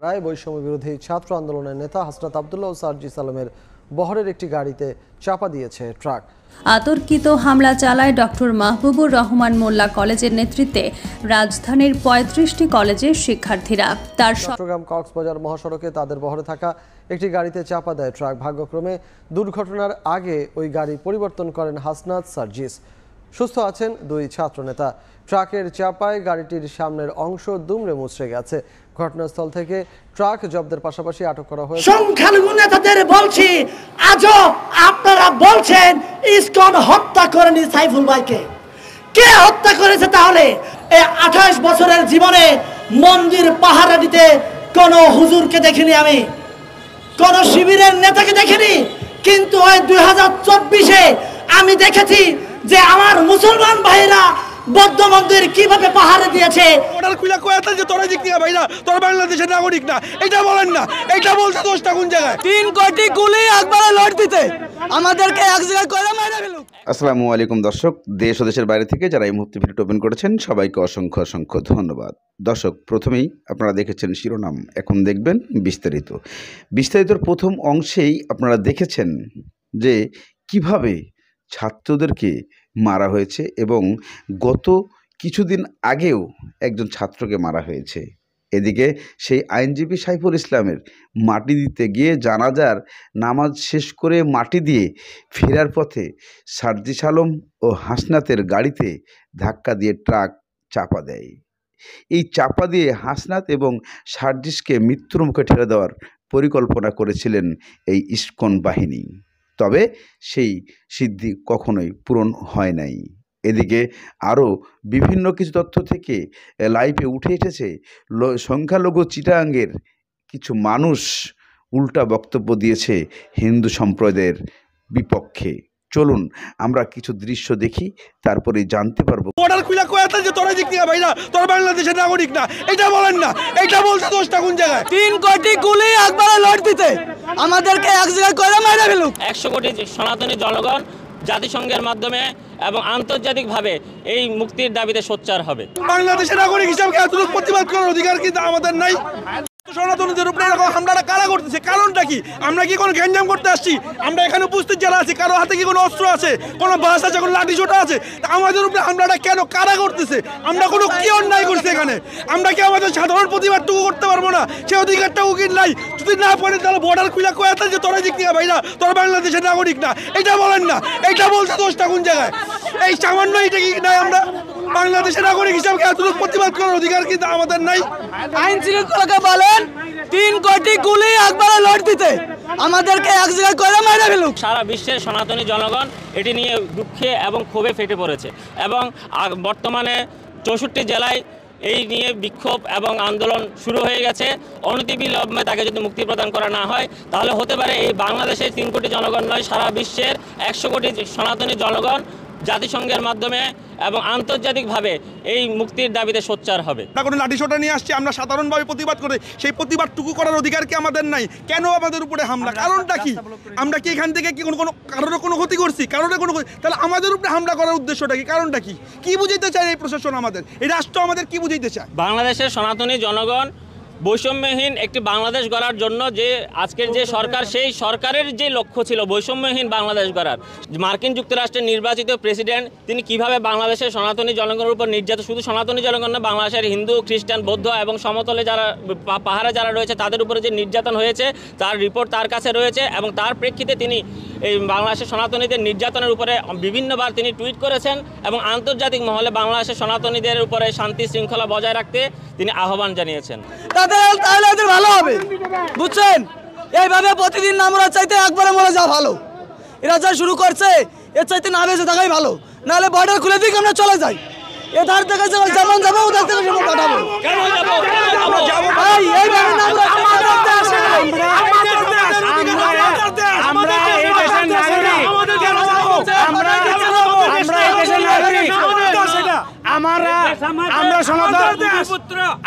রায় বৈষম্য বিরোধী ছাত্র আন্দোলনের নেতা হাসনাত আব্দুল্লাহ ও সার্জিস আলমের বহরের একটি গাড়িতে চাপা দিয়েছে ট্রাক। আতর্কিত হামলা চালায় ডক্টর মাহবুবুর রহমান মোল্লা কলেজের নেতৃত্বে রাজধানীর ৩৫টি কলেজের শিক্ষার্থীরা। চট্টগ্রাম কক্সবাজার মহাসড়কে তাদের বহরে থাকা একটি গাড়িতে চাপা দেয় ট্রাক। ভাগ্যক্রমে দুর্ঘটনার আগে ওই গাড়ি পরিবর্তন করেন হাসনাত সার্জিস। সুস্থ আছেন দুই ছাত্রনেতা। ট্রাকের চাপায় গাড়িটির সামনের অংশ দুমড়ে মুচড়ে গেছে। ঘটনাস্থল থেকে ট্রাক জব্দের পাশাপাশি আটক করা হয়েছে। সংখ্যালঘু নেতাদের বলছি, আজও আপনারা বলছেন ইসকন হত্যা করেনি সাইফুল ভাইকে। কে হত্যা করেছে? তাহলে এই 28 বছরের জীবনে মন্দির পাহারা দিতে কোন হুজুরকে দেখিনি, আমি কোন শিবিরের নেতাকে দেখিনি, কিন্তু ওই 2024-এ আমি দেখেছি যে আমার মুসলমান ভাইরা বৌদ্ধ মন্দির কিভাবে পাহাড়ে দিয়েছে। ওটার খুলে কয়েছে যে তোরা দিক ভাই না, তোরা বাংলাদেশের নাগরিক না, এটা বলেন না। এটা বলছে দোষটা কোন জায়গায়? 3 কোটি গুলি একবারে লড় দিতে আমাদেরকে এক জায়গায় করে মারা গেল। আসসালামু আলাইকুম দর্শক, দেশ ও দেশের বাইরে থেকে যারা এই মুহূর্তে ভিডিও ওপেন করেছেন সবাইকে অসংখ্য অসংখ্য ধন্যবাদ। দর্শক, প্রথমেই আপনারা দেখেছেন শিরোনাম, এখন দেখবেন বিস্তারিত। বিস্তারিতর প্রথম অংশেই আপনারা দেখেছেন যে কিভাবে ছাত্রদেরকে মারা হয়েছে এবং গত কিছুদিন আগেও একজন ছাত্রকে মারা হয়েছে। এদিকে সেই আইনজীবী সাইফুল ইসলামের মাটি দিতে গিয়ে জানাজার নামাজ শেষ করে মাটি দিয়ে ফেরার পথে সার্জিস আলম ও হাসনাতের গাড়িতে ধাক্কা দিয়ে ট্রাক চাপা দেয়। এই চাপা দিয়ে হাসনাত এবং সার্জিসকে মৃত্যুর মুখে ঠেলে দেওয়ার পরিকল্পনা করেছিলেন এই ইসকন বাহিনী। তবে সেই সিদ্ধি কখনোই পূরণ হয় নাই। এদিকে আরও বিভিন্ন কিছু তথ্য থেকে লাইভে উঠে এসেছে সংখ্যালঘু চিটাগাংয়ের কিছু মানুষ উল্টা বক্তব্য দিয়েছে হিন্দু সম্প্রদায়ের বিপক্ষে। চলুন আমরা কিছু দৃশ্য দেখি, তারপরে জানতে পারবো। ওটার খুলে কয়েছে যে তোরা দিক ভাই না, তোরা বাংলাদেশের নাগরিক না, এটা বলেন না। এটা বলছে দোষটা কোন জায়গায়? 3 কোটি গুলি একবারে লড় দিতে আমাদেরকে এক জায়গায় করে মারা গেল। 100 কোটি সনাতনী জনগণ জাতিসংঘের মাধ্যমে এবং আন্তর্জাতিকভাবে এই মুক্তির দাবিতে সোচ্চার হবে। বাংলাদেশের নাগরিক হিসাবে এতটুকু প্রতিবাদ করার অধিকার কিন্তু আমাদের নাই। সনাতনীদের উপরে এরকম হামলাটা কারা করতেছে? কারণটা কি? আমরা কি কোনো গ্যাঞ্জাম করতে আসছি? আমরা এখানে উপস্থিত যারা আছি, কারো হাতে কি কোনো অস্ত্র আছে, কোনো বাস আছে, কোনো লাঠি ছোটা আছে? আমাদের উপরে হামলাটা কেন কারা করতেছে? আমরা কোনো কি অন্যায় করছি এখানে? আমরা কি আমাদের সাধারণ প্রতিবাদটুকু করতে পারবো না? সে অধিকারটাও কি নাই? যদি না পারে তাহলে বর্ডার খুলে কয়েছে যে তোরা দিক ভাই না, তোরা বাংলাদেশের নাগরিক না, এটা বলেন না। এটা বলছে দোষটা কোন জায়গায়? এই সামান্য এটা কি নাই? আমরা বাংলাদেশের নাগরিক হিসাবে এতটুকু প্রতিবাদ করার অধিকার কিন্তু আমাদের নাই। আইন শৃঙ্খলাকে বলেন 3 কোটি গুলি একবারে লড় দিতে আমাদেরকে এক জায়গায় করে মারা গেল। সারা বিশ্বের সনাতনী জনগণ এটি নিয়ে দুঃখে এবং ক্ষোভে ফেটে পড়েছে এবং বর্তমানে 64 জেলায় এই নিয়ে বিক্ষোভ এবং আন্দোলন শুরু হয়ে গেছে। অনতিবিলম্বে তাকে যদি মুক্তি প্রদান করা না হয় তাহলে হতে পারে এই বাংলাদেশের 3 কোটি জনগণ নয়, সারা বিশ্বের 100 কোটি সনাতনী জনগণ জাতিসংঘের মাধ্যমে এবং আন্তর্জাতিকভাবে এই মুক্তির দাবিতে সোচ্চার হবে। আমরা কোনো লাঠি ছোটা নিয়ে আসছি, আমরা সাধারণভাবে প্রতিবাদ করে সেই প্রতিবাদটুকু করার অধিকার কি আমাদের নাই? কেন আমাদের উপরে হামলা? কারণটা কি? আমরা কি এখান থেকে কি কোনো কারোর কোনো ক্ষতি করছি? কারোর কোনো ক্ষতি? তাহলে আমাদের উপরে হামলা করার উদ্দেশ্যটা কি? কারণটা কি? কি বুঝাইতে চায় এই প্রশাসন আমাদের, এই রাষ্ট্র আমাদের কি বুঝাইতে চায়? বাংলাদেশের সনাতনী জনগণ বৈষম্যহীন একটি বাংলাদেশ গড়ার জন্য যে আজকের যে সরকার, সেই সরকারের যে লক্ষ্য ছিল বৈষম্যহীন বাংলাদেশ গড়ার, মার্কিন যুক্তরাষ্ট্রের নির্বাচিত প্রেসিডেন্ট তিনি কিভাবে বাংলাদেশের সনাতনী জনগণের উপর নির্যাতন, শুধু সনাতনী জনগণ না, বাংলাদেশের হিন্দু, খ্রিস্টান, বৌদ্ধ এবং সমতলে যারা পাহাড়ে যারা রয়েছে তাদের উপরে যে নির্যাতন হয়েছে তার রিপোর্ট তার কাছে রয়েছে এবং তার প্রেক্ষিতে তিনি এই বাংলাদেশের সনাতনীদের নির্যাতনের উপরে বিভিন্নবার তিনি টুইট করেছেন এবং আন্তর্জাতিক মহলে বাংলাদেশের সনাতনীদের উপরে শান্তি শৃঙ্খলা বজায় রাখতে তিনি আহ্বান জানিয়েছেন। তাহলে এদের ভালো হবে, বুঝছেন? এইভাবে প্রতিদিন না মরা চাইতে একবারে মরে যাওয়া ভালো। এরা যা শুরু করছে এর চাইতে না বেঁচে থাকাই ভালো, নাহলে বর্ডার খুলে দিক আমরা চলে যাই। এধার থেকে যেমন যাবো ওধার থেকে সেমন পাঠাবো। আমরা সনাতন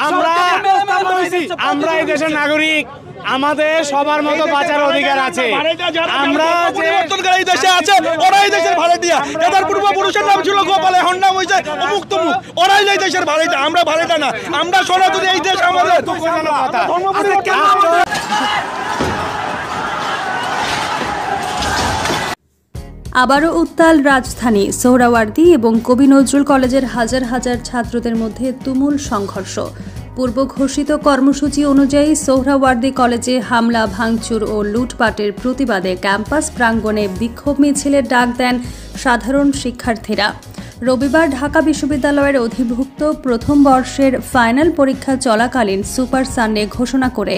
আমরা এই দেশের নাগরিক, আমাদের সবার মতো বাঁচার অধিকার আছে। আমরা পরিবর্তনকারী এই দেশে আছে, ওরাই দেশের ভাড়াটিয়া। এদের পূর্বপুরুষের নাম ছিল গোপালে, হন্ডা হয়েছে অমুক তমুক, ওরাই এই দেশের ভাড়াটিয়া, আমরা ভাড়াটা না। আমরা সনাতনী, এই দেশ আমাদের। আবারও উত্তাল রাজধানী। সোহরাওয়ার্দী এবং কবি নজরুল কলেজের হাজার হাজার ছাত্রদের মধ্যে তুমুল সংঘর্ষ। পূর্ব ঘোষিত কর্মসূচি অনুযায়ী সোহরাওয়ার্দী কলেজে হামলা, ভাঙচুর ও লুটপাটের প্রতিবাদে ক্যাম্পাস প্রাঙ্গণে বিক্ষোভ মিছিলের ডাক দেন সাধারণ শিক্ষার্থীরা। রবিবার ঢাকা বিশ্ববিদ্যালয়ের অধিভুক্ত প্রথম বর্ষের ফাইনাল পরীক্ষা চলাকালীন সুপার সানডে ঘোষণা করে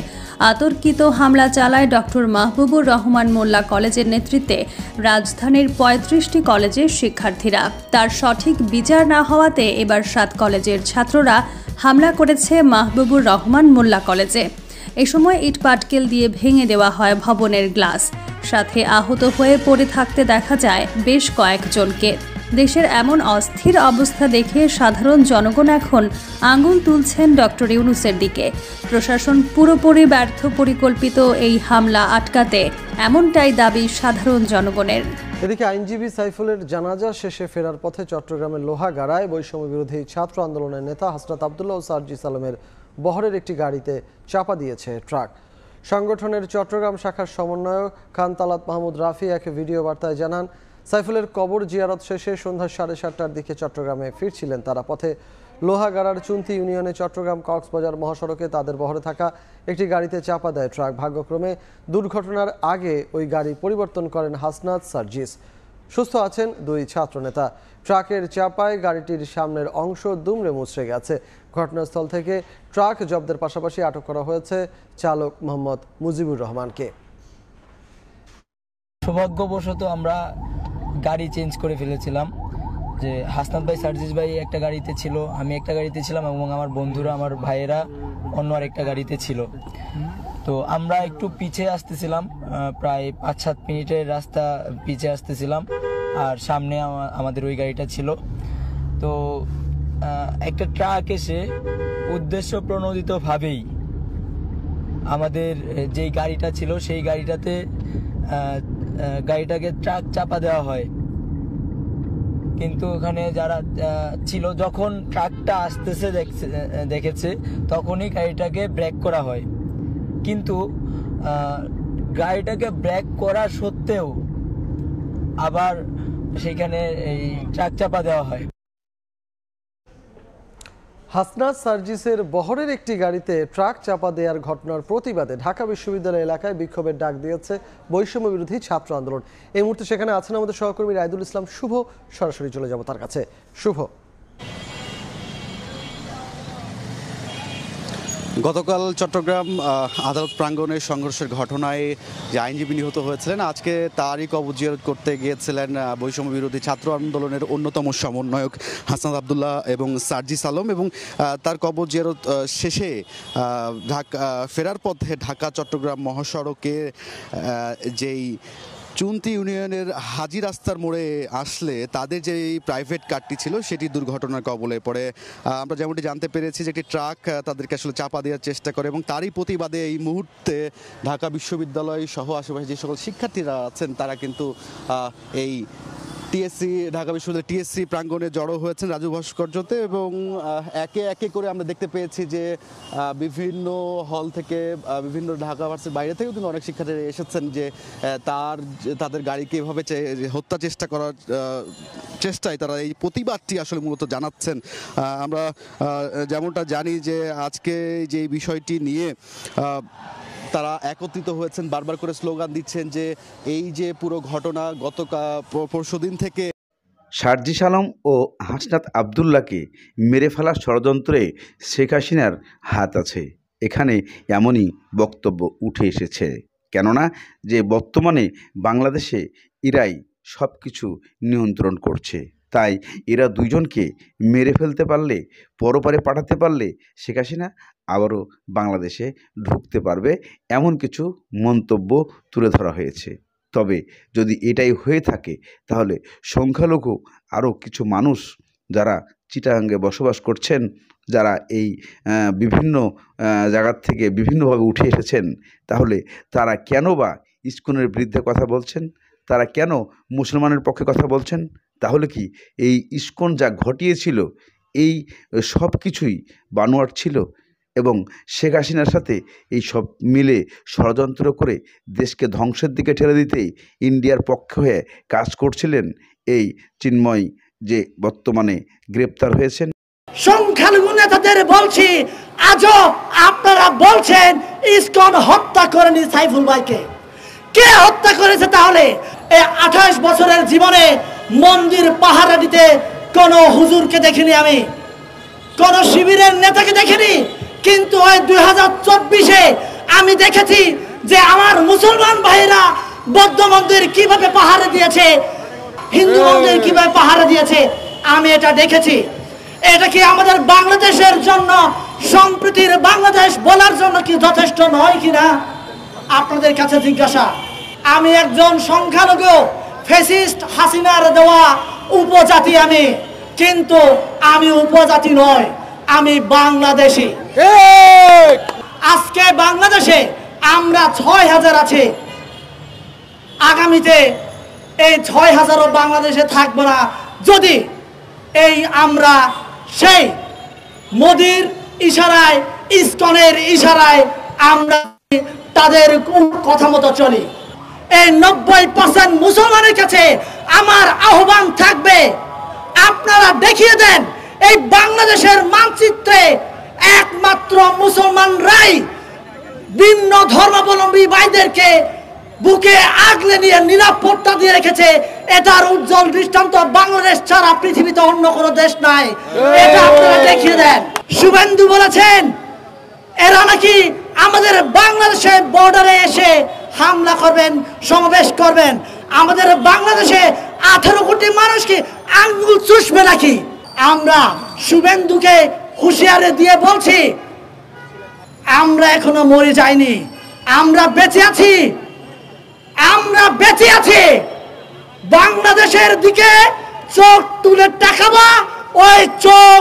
আতর্কিত হামলা চালায় ডক্টর মাহবুবুর রহমান মোল্লা কলেজের নেতৃত্বে রাজধানীর ৩৫টি কলেজের শিক্ষার্থীরা। তার সঠিক বিচার না হওয়াতে এবার ৭ কলেজের ছাত্ররা হামলা করেছে মাহবুবুর রহমান মোল্লা কলেজে। এ সময় ইটপাটকেল দিয়ে ভেঙে দেওয়া হয় ভবনের গ্লাস। সাথে আহত হয়ে পড়ে থাকতে দেখা যায় বেশ কয়েকজনকে। দেশের এমন অস্থির অবস্থা দেখে সাধারণ জনগণ এখন আঙুল তুলছেন ডক্টর ইউনূসের দিকে। প্রশাসন পুরোপুরি ব্যর্থ, পরিকল্পিত এই হামলা আটকাতে এমনটাই দাবি সাধারণ জনগণের। এদিকে আইনজীবী সাইফুলের জানাজা শেষে ফেরার পথে চট্টগ্রামের লোহাগাড়ায় বৈষম্য বিরোধী ছাত্র আন্দোলনের নেতা হাসনাত আবদুল্লাহ ও সার্জিস আলমের বহরের একটি গাড়িতে চাপা দিয়েছে ট্রাক। সংগঠনের চট্টগ্রাম শাখার সমন্বয়ক খান তালাত মাহমুদ রাফি এক ভিডিও বার্তায় জানান, সাইফুলের কবর জিয়ারত শেষে সন্ধ্যা 7:30টার দিকে চট্টগ্রামে ফিরছিলেন তারা। পথে লোহাগাড়ার চুন্তি ইউনিয়নে চট্টগ্রাম কক্সবাজার মহাসড়কে তাদের বহরে থাকা একটি গাড়িতে চাপা দেয় ট্রাক। ভাগ্যক্রমে দুর্ঘটনার আগে ওই গাড়ি পরিবর্তন করেন হাসনাত সার্জিস। সুস্থ আছেন 2 ছাত্রনেতা। ট্রাকের চাপায় গাড়িটির সামনের অংশ দুমড়ে মুচড়ে গেছে। ঘটনাস্থল থেকে ট্রাক জব্দের পাশাপাশি আটক করা হয়েছে চালক মোহাম্মদ মুজিবুর রহমানকে। সৌভাগ্যবশত আমরা গাড়ি চেঞ্জ করে ফেলেছিলাম, যে হাসনাত ভাই, সার্জিস ভাই একটা গাড়িতে ছিল, আমি একটা গাড়িতে ছিলাম এবং আমার বন্ধুরা, আমার ভাইয়েরা অন্য আরেকটা গাড়িতে ছিল। তো আমরা একটু পিছিয়ে আসতেছিলাম, প্রায় 5-7 মিনিটের রাস্তা পিছিয়ে আসতেছিলাম, আর সামনে আমাদের ওই গাড়িটা ছিল। তো একটা ট্রাক এসে উদ্দেশ্য প্রণোদিতভাবেই আমাদের যেই গাড়িটা ছিল সেই গাড়িটাকে ট্রাক চাপা দেওয়া হয়। কিন্তু ওখানে যারা ছিল, যখন ট্রাকটা আসতেছে দেখেছে তখনই গাড়িটাকে ব্রেক করা হয়। কিন্তু গাড়িটাকে ব্রেক করা সত্ত্বেও আবার সেখানে এই ট্রাক চাপা দেওয়া হয়। হাসনাত সার্জিসের বহরের একটি গাড়িতে ট্রাক চাপা দেওয়ার ঘটনার প্রতিবাদে ঢাকা বিশ্ববিদ্যালয় এলাকায় বিক্ষোভের ডাক দিয়েছে বৈষম্য বিরোধী ছাত্র আন্দোলন। এই মুহূর্তে সেখানে আছেন আমাদের সহকর্মী রাইদুল ইসলাম শুভ। সরাসরি চলে যাব তার কাছে। শুভ, গতকাল চট্টগ্রাম আদালত প্রাঙ্গণে সংঘর্ষের ঘটনায় যে আইনজীবী নিহত হয়েছিলেন, আজকে তারই কবর জিয়ারত করতে গিয়েছিলেন বৈষম্য বিরোধী ছাত্র আন্দোলনের অন্যতম সমন্বয়ক হাসনাত আবদুল্লাহ এবং সার্জিস আলম। এবং তার কবর জিয়ারত শেষে ফেরার পথে ঢাকা চট্টগ্রাম মহাসড়কে যেই চুন্তি ইউনিয়নের হাজি রাস্তার মোড়ে আসলে তাদের যে প্রাইভেট কারটি ছিল সেটি দুর্ঘটনার কবলে পড়ে। আমরা যেমনটি জানতে পেরেছি যে একটি ট্রাক তাদেরকে আসলে চাপা দেওয়ার চেষ্টা করে, এবং তারই প্রতিবাদে এই মুহূর্তে ঢাকা বিশ্ববিদ্যালয় সহ আশেপাশে যে সকল শিক্ষার্থীরা আছেন তারা কিন্তু এই ঢাকা বিশ্ববিদ্যালয় টিএসসি প্রাঙ্গণে জড়ো হয়েছেন রাজু ভাস্কর্যতে। এবং একে একে করে আমরা দেখতে পেয়েছি যে বিভিন্ন হল থেকে, বিভিন্ন ঢাকা ভার্সিটির বাইরে থেকেও কিন্তু অনেক শিক্ষার্থীরা এসেছেন, যে তাদের গাড়িকে এভাবে হত্যা চেষ্টা করার চেষ্টায় তারা এই প্রতিবাদটি আসলে মূলত জানাচ্ছেন। আমরা যেমনটা জানি যে আজকে যে বিষয়টি নিয়ে তারা একত্রিত হয়েছেন, বারবার করে স্লোগান দিচ্ছেন যে এই যে পুরো ঘটনা পরশুদিন থেকে সার্জিস আলম ও হাসনাত আবদুল্লাহকে মেরে ফেলার ষড়যন্ত্রে শেখ হাসিনার হাত আছে, এখানে এমনই বক্তব্য উঠে এসেছে। কেননা যে বর্তমানে বাংলাদেশে এরাই সব কিছু নিয়ন্ত্রণ করছে, তাই এরা দুইজনকে মেরে ফেলতে পারলে, পরপারে পাঠাতে পারলে শেখ হাসিনা আবারও বাংলাদেশে ঢুকতে পারবে, এমন কিছু মন্তব্য তুলে ধরা হয়েছে। তবে যদি এটাই হয়ে থাকে তাহলে সংখ্যালঘু আরও কিছু মানুষ যারা চিটাগাঙ্গে বসবাস করছেন, যারা এই বিভিন্ন জায়গার থেকে বিভিন্নভাবে উঠে এসেছেন, তাহলে তারা কেন বা ইসকনের বিরুদ্ধে কথা বলছেন? তারা কেন মুসলমানের পক্ষে কথা বলছেন? তাহলে কি এই ইসকন যা ঘটিয়েছিল এই সব কিছুই বানোয়াট ছিল এবং শেখ হাসিনার সাথে এই সব মিলে ষড়যন্ত্র করে দেশকে ধ্বংসের দিকে ঠেলে দিতেই ইন্ডিয়ার পক্ষে হয়ে কাজ করছিলেন এই চিন্ময় যে বর্তমানে গ্রেপ্তার হয়েছেন? সংখ্যালঘু নেতাদের বলছি, আজও আপনারা বলছেন ইসকন হত্যা করেনি সাইফুল ভাইকে। কে হত্যা করেছে তাহলে? এই 28 বছরের জীবনে মন্দির পাহারা দিতে কোন হুজুরকে দেখিনি, আমি কোন শিবিরের নেতাকে দেখিনি, কিন্তু ওই 2024-এ আমি দেখেছি যে আমার মুসলমান ভাইরা বৌদ্ধ মন্দির কিভাবে পাহারা দিয়েছে, হিন্দু মন্দির কিভাবে পাহারা দিয়েছে, আমি এটা দেখেছি। এটা কি আমাদের বাংলাদেশের জন্য, সম্প্রীতির বাংলাদেশ বলার জন্য কি যথেষ্ট নয় কিনা? আপনাদের কাছে জিজ্ঞাসা। আমি একজন সংখ্যালঘু, ফ্যাসিস্ট হাসিনার দেওয়া উপজাতি আমি, কিন্তু আমি উপজাতি নয়, আমি বাংলাদেশি। আজকে বাংলাদেশে আমরা 6000 আছি, আগামীতে এই 6000ও বাংলাদেশে থাকবো না যদি এই আমরা সেই মোদির ইশারায়, ইসকনের ইশারায় আমরা তাদের কথা মতো চলি। এই 90% মুসলমানের কাছে আমার আহ্বান থাকবে, আপনারা দেখিয়ে দেন এই বাংলাদেশের মানচিত্রে একমাত্র মুসলমানরাই ভিন্ন ধর্মাবলম্বী ভাইদেরকে বুকে আগলে নিয়ে নিরাপত্তা দিয়ে রেখেছে। এটার উজ্জ্বল দৃষ্টান্ত বাংলাদেশ ছাড়া পৃথিবীতে অন্য কোনো দেশ নাই, এটা আপনারা দেখিয়ে দেন। শুভেন্দু বলেছেন এরা নাকি আমাদের বাংলাদেশের বর্ডারে এসে হামলা করবেন, সমাবেশ করবেন। আমাদের বাংলাদেশে 18 কোটি মানুষকে আঙ্গুল চুষবে নাকি? আমরা শুভেন্দুকে হুঁশিয়ারি দিয়ে বলছি, আমরা এখনো মরে যাইনি, আমরা বেঁচে আছি, আমরা বেঁচে আছি। বাংলাদেশের দিকে চোখ তুলে তাকাবা, ওই চোখ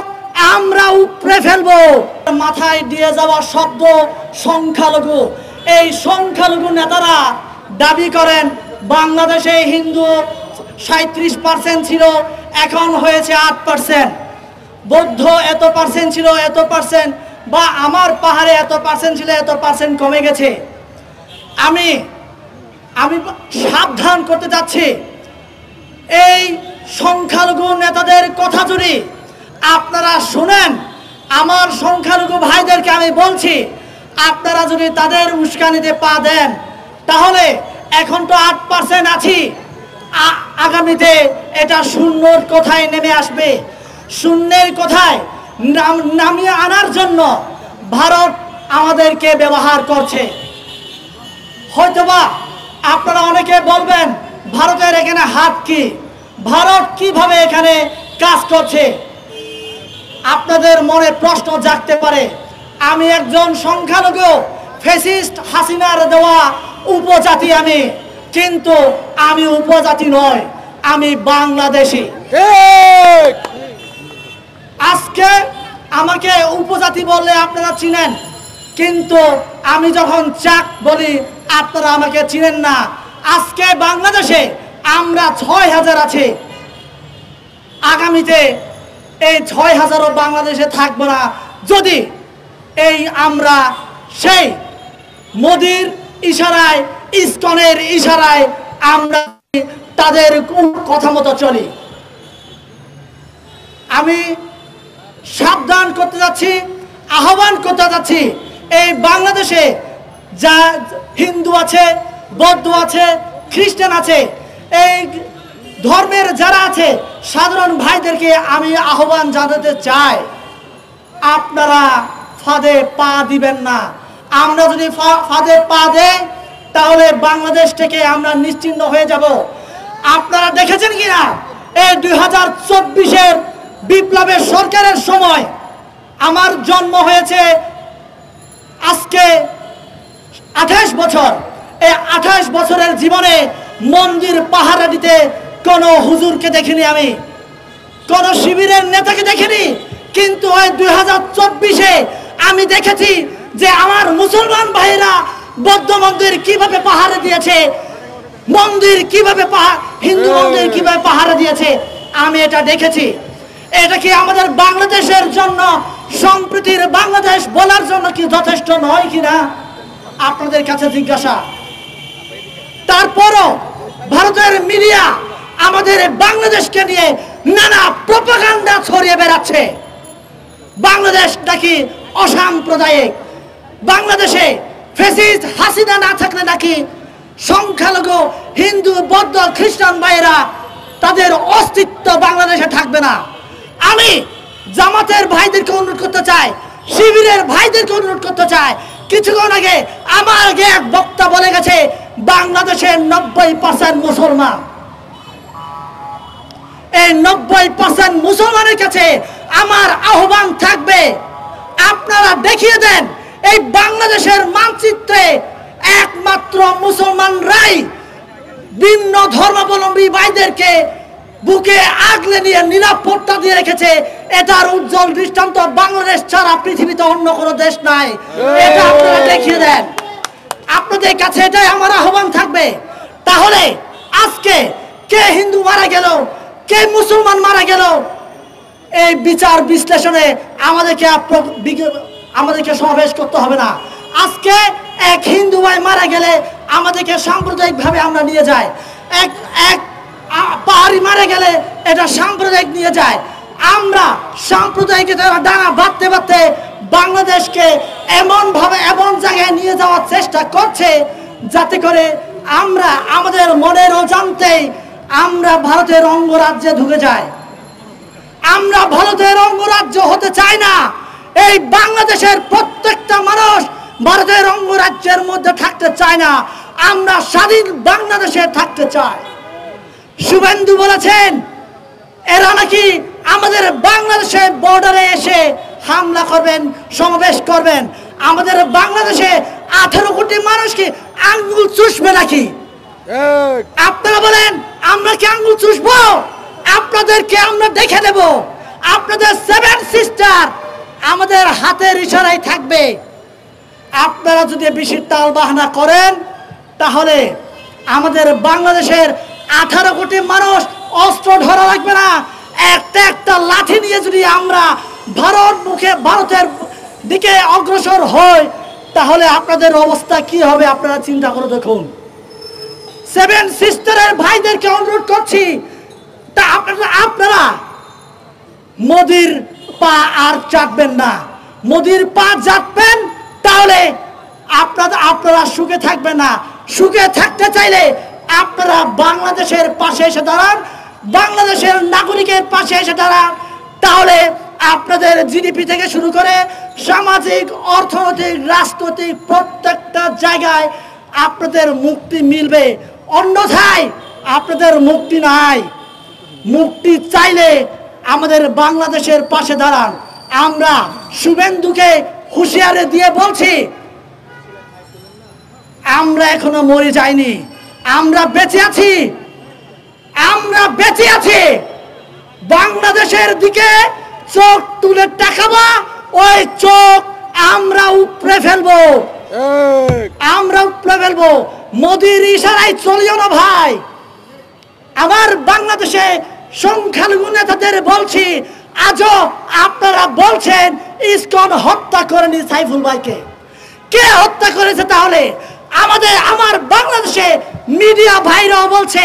আমরা উপড়ে ফেলবো। মাথায় দিয়ে যাওয়া শব্দ সংখ্যালঘু। এই সংখ্যালঘু নেতারা দাবি করেন বাংলাদেশে হিন্দু 37% ছিল, এখন হয়েছে 8%, বৌদ্ধ এত পার্সেন্ট ছিল, এত পার্সেন্ট, বা আমার পাহাড়ে এত পার্সেন্ট ছিল, এত পার্সেন্ট কমে গেছে। আমি সাবধান করতে চাচ্ছি, এই সংখ্যালঘু নেতাদের কথা যদি আপনারা শুনেন, আমার সংখ্যালঘু ভাইদেরকে আমি বলছি, আপনারা যদি তাদের উস্কানিতে পা দেন, তাহলে এখন তো 8% আছি, আগামীতে এটা শূন্যর কোথায় নেমে আসবে। শূন্যের কোথায় নামিয়ে আনার জন্য ভারত আমাদেরকে ব্যবহার করছে। হয়তোবা আপনারা অনেকে বলবেন ভারতের এখানে হাত কি, ভারত কিভাবে এখানে কাজ করছে, আপনাদের মনে প্রশ্ন জাগতে পারে। আমি একজন সংখ্যালঘু, ফ্যাসিস্ট হাসিনার দেওয়া উপজাতি আমি, কিন্তু আমি উপজাতি নয়, আমি বাংলাদেশি। আজকে আমাকে উপজাতি বললে আপনারা চিনেন, কিন্তু আমি যখন চাক বলি আপনারা আমাকে চিনেন না। আজকে বাংলাদেশে আমরা 6000 আছি, আগামীতে এই 6000ও বাংলাদেশে থাকবো না যদি এই আমরা সেই মোদির ইশারায়, ইসকনের ইশারায় আমরা তাদের কথা মতো চলি। আমি সাবধান করতে যাচ্ছি, আহ্বান করতে যাচ্ছি, এই বাংলাদেশে যা হিন্দু আছে, বৌদ্ধ আছে, খ্রিস্টান আছে, এই ধর্মের যারা আছে সাধারণ ভাইদেরকে আমি আহ্বান জানাতে চাই, আপনারা ফাঁদে পা দিবেন না। আমরা যদি ফাঁদে পা দেই তাহলে বাংলাদেশ থেকে আমরা নিশ্চিহ্ন হয়ে যাব। আপনারা দেখেছেন কিনা এই 2024-এর বিপ্লবের সরকারের সময় আমার জন্ম হয়েছে আজকে 28 বছর। এই 28 বছরের জীবনে মন্দির পাহারা দিতে কোনো হুজুরকে দেখিনি আমি, কোন শিবিরের নেতাকে দেখিনি, কিন্তু ওই 2024-এ আমি দেখেছি যে আমার মুসলমান ভাইরা বৌদ্ধ মন্দির কিভাবে পাহারা দিয়েছে, মন্দির কিভাবে হিন্দু মন্দির কিভাবে পাহারা দিয়েছে, আমি এটা দেখেছি। এটা কি আমাদের বাংলাদেশের জন্য, সম্প্রীতির বাংলাদেশ বলার জন্য কি যথেষ্ট নয় কিনা আপনাদের কাছে জিজ্ঞাসা। তারপরও ভারতের মিডিয়া আমাদের বাংলাদেশকে নিয়ে নানা প্রোপাগান্ডা ছড়িয়ে বেড়াচ্ছে। বাংলাদেশ নাকি অসাম্প্রদায়িক, বাংলাদেশে ফ্যাসিস্ট হাসিনা না থাকলে নাকি সংখ্যালঘু হিন্দু বৌদ্ধ খ্রিস্টান ভাইয়েরা তাদের অস্তিত্ব বাংলাদেশে থাকবে না। আমি জামাতের ভাইদেরকে অনুরোধ করতে চাই, শিবিরের ভাইদেরকে অনুরোধ করতে চাই, কিছুক্ষণ আগে আমার আগে এক বক্তা বলে গেছে বাংলাদেশের 90% মুসলমান। এই 90% মুসলমানের কাছে আমার আহ্বান থাকবে, আপনারা দেখিয়ে দেন এই বাংলাদেশের মানচিত্রে একমাত্র মুসলমানরাই ভিন্ন ধর্মাবলম্বী ভাইদেরকে বুকে আগলে নিয়ে নিরাপত্তা দিয়ে রেখেছে। এটার উজ্জ্বল দৃষ্টান্ত বাংলাদেশ ছাড়া পৃথিবীতে অন্য কোনো দেশ নাই। এটা আপনারা দেখিয়ে দেন, আপনাদের কাছে এটাই আমার আহ্বান থাকবে। তাহলে আজকে কে হিন্দু মারা গেল, কে মুসলমান মারা গেল, এই বিচার বিশ্লেষণে আমাদেরকে সমাবেশ করতে হবে না। আজকে এক হিন্দু ভাই মারা গেলে আমাদেরকে সাম্প্রদায়িক ভাবে আমরা নিয়ে যাই, এক পাহাড়ি মারা গেলে এটা সাম্প্রদায়িক নিয়ে যায়। আমরা সাম্প্রদায়িক ডানা বাঁধতে বাঁধতে বাংলাদেশকে এমন ভাবে এমন জায়গায় নিয়ে যাওয়ার চেষ্টা করছে যাতে করে আমরা আমাদের মনের অজান্তেই আমরা ভারতের অঙ্গরাজ্যে ঢুকে যাই। আমরা ভারতের অঙ্গরাজ্য হতে চাই না। এই বাংলাদেশের প্রত্যেকটা মানুষ ভারতের অঙ্গরাজ্যের মধ্যে থাকতে চায় না, আমরা স্বাধীন বাংলাদেশে থাকতে চাই। শুভেন্দু বলেছেন এরা নাকি আমাদের বাংলাদেশের বর্ডারে এসে হামলা করবেন, সমাবেশ করবেন। আমাদের বাংলাদেশে 18 কোটি মানুষ কি আঙ্গুল চুষবে নাকি? আপনারা বলেন আমরা কি আঙ্গুল চুষবো? আপনাদেরকে আমরা দেখে নেব। আপনাদের 7 সিস্টার আমাদের হাতের ইশারায় থাকবে। আপনারা যদি বেশি তাল বাহানা করেন তাহলে আমাদের বাংলাদেশের 18 কোটি মানুষ অস্ত্র ধরা লাগবে না। একটা একটা লাঠি নিয়ে যদি আমরা ভারতের দিকে অগ্রসর হই তাহলে আপনাদের অবস্থা কি হবে আপনারা চিন্তা করে দেখুন। 7 সিস্টারের ভাইদেরকে অনুরোধ করছি, তা আপনারা মোদির পা আর চাটবেন না। মোদির পা চাটবেন তাহলে আপনারা সুখে থাকবেন না। সুখে থাকতে চাইলে আপনারা বাংলাদেশের পাশে এসে দাঁড়ান, বাংলাদেশের নাগরিকের পাশে এসে দাঁড়ান। তাহলে আপনাদের জিডিপি থেকে শুরু করে সামাজিক, অর্থনৈতিক, রাজনৈতিক প্রত্যেকটা জায়গায় আপনাদের মুক্তি মিলবে। অন্যথায় আপনাদের মুক্তি নাই। মুক্তি চাইলে আমাদের বাংলাদেশের পাশে দাঁড়ান। আমরা শুভেন্দুকে হুঁশিয়ারি দিয়ে বলছি, আমরা এখনো মরে যাইনি, আমরা বেঁচে আছি, আমরা বেঁচে আছি। বাংলাদেশের দিকে চোখ তুলে তাকাবা, ওই চোখ আমরা উপড়ে ফেলবো, আমরা উপড়ে ফেলবো। মোদির ইশারায় চলিও না ভাই। আমার বাংলাদেশে সংখ্যালঘু নেতাদের বলছি, আজও আপনারা বলছেন ইসকন হত্যা করেনি সাইফুল ভাইকে। কে হত্যা করেছে তাহলে? আমার বাংলাদেশে মিডিয়া ভাইরাও বলছে,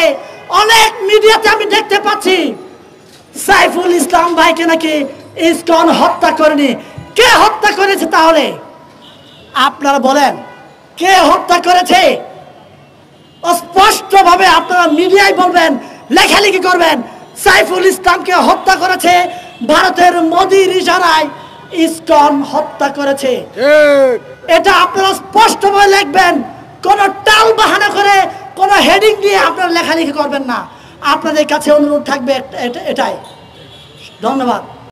অনেক মিডিয়াতে আমি দেখতে পাচ্ছি সাইফুল ইসলাম ভাইকে নাকি ইসকন হত্যা করেনি। কে হত্যা করেছে তাহলে? আপনারা বলেন কে হত্যা করেছে? স্পষ্টভাবে আপনারা মিডিয়ায় বলবেন, লেখালেখি করবেন, সাইফুল ইসলামকে হত্যা করেছে ভারতের মোদির ইশারায় ইসকন হত্যা করেছে। এটা আপনারা স্পষ্টভাবে লিখবেন, কোনো টাল বাহানা করে কোনো হেডিং দিয়ে আপনারা লেখালেখি করবেন না। আপনাদের কাছে অনুরোধ থাকবে এটাই। ধন্যবাদ।